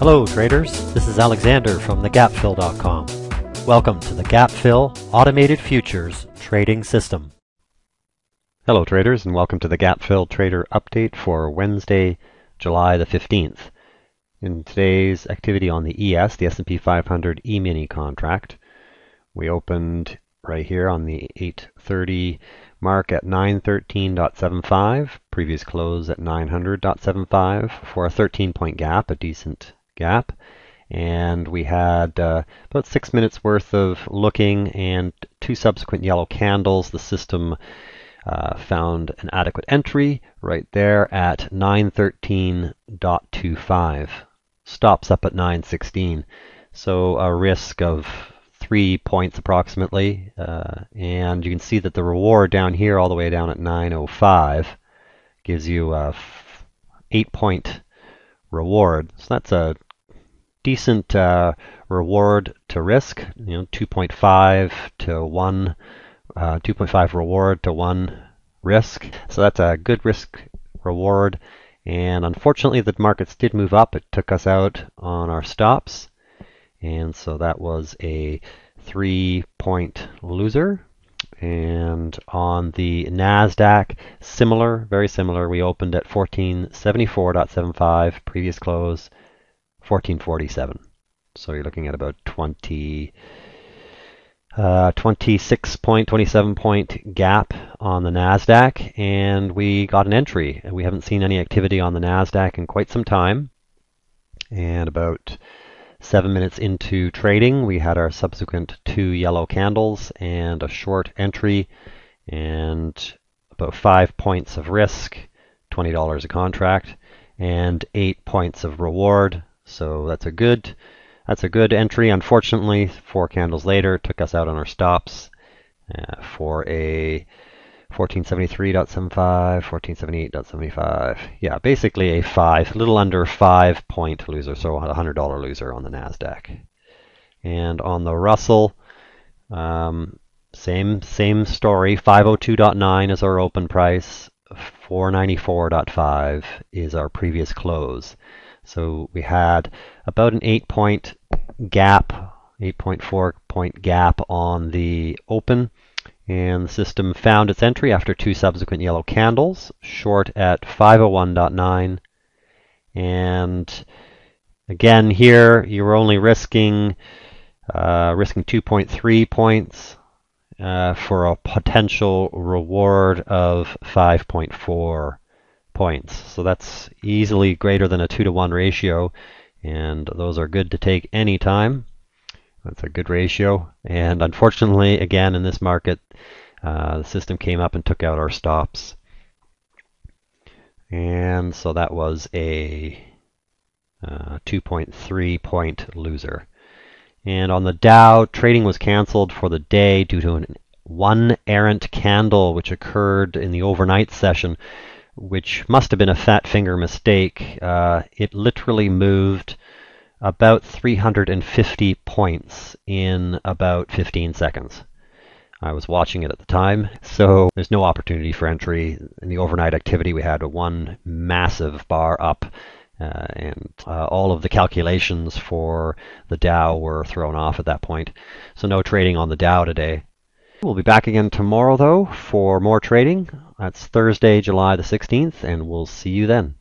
Hello traders, this is Alexander from the GapFill.com. Welcome to the GapFill Automated Futures Trading System. Hello traders, and welcome to the GapFill Trader Update for Wednesday, July the 15th. In today's activity on the ES, the S&P 500 Emini contract, we opened right here on the 8:30 mark at 913.75, previous close at 900.75 for a 13-point gap, a decent gap. And we had about 6 minutes worth of looking and two subsequent yellow candles. The system found an adequate entry right there at 913.25. Stops up at 916. So a risk of 3 points approximately. And you can see that the reward down here all the way down at 905 gives you a 8-point reward. So that's a decent reward to risk, 2.5 to 1, 2.5 reward to 1 risk. So that's a good risk reward. And unfortunately, the markets did move up. It took us out on our stops. And so that was a 3-point loser. And on the NASDAQ, similar, very similar. We opened at 1474.75, previous close 1447. So you're looking at about 26 point, 27 point gap on the NASDAQ, and we got an entry. And we haven't seen any activity on the NASDAQ in quite some time. And about 7 minutes into trading, we had our subsequent two yellow candles and a short entry, and about 5 points of risk, $20 a contract, and 8 points of reward. So that's a good entry. Unfortunately, 4 candles later, took us out on our stops for a 1473.75, 1478.75. Yeah, basically a little under 5 point loser, so a $100 loser on the NASDAQ. And on the Russell, same story. 502.9 is our open price. 494.5 is our previous close. So we had about an 8-point gap, 8.4 point gap on the open, and the system found its entry after two subsequent yellow candles, short at 501.9. And again here, you're only risking 2.3 points for a potential reward of 5.4 points. So that's easily greater than a 2-to-1 ratio, and those are good to take any time. That's a good ratio. And unfortunately, again, in this market, the system came up and took out our stops. And so that was a 2.3 point loser. And on the Dow, trading was canceled for the day due to one errant candle which occurred in the overnight session, which must have been a fat finger mistake. It literally moved about 350 points in about 15 seconds. I was watching it at the time, so there's no opportunity for entry. In the overnight activity, we had one massive bar up, and all of the calculations for the Dow were thrown off at that point. So no trading on the Dow today. We'll be back again tomorrow, though, for more trading. That's Thursday, July the 16th, and we'll see you then.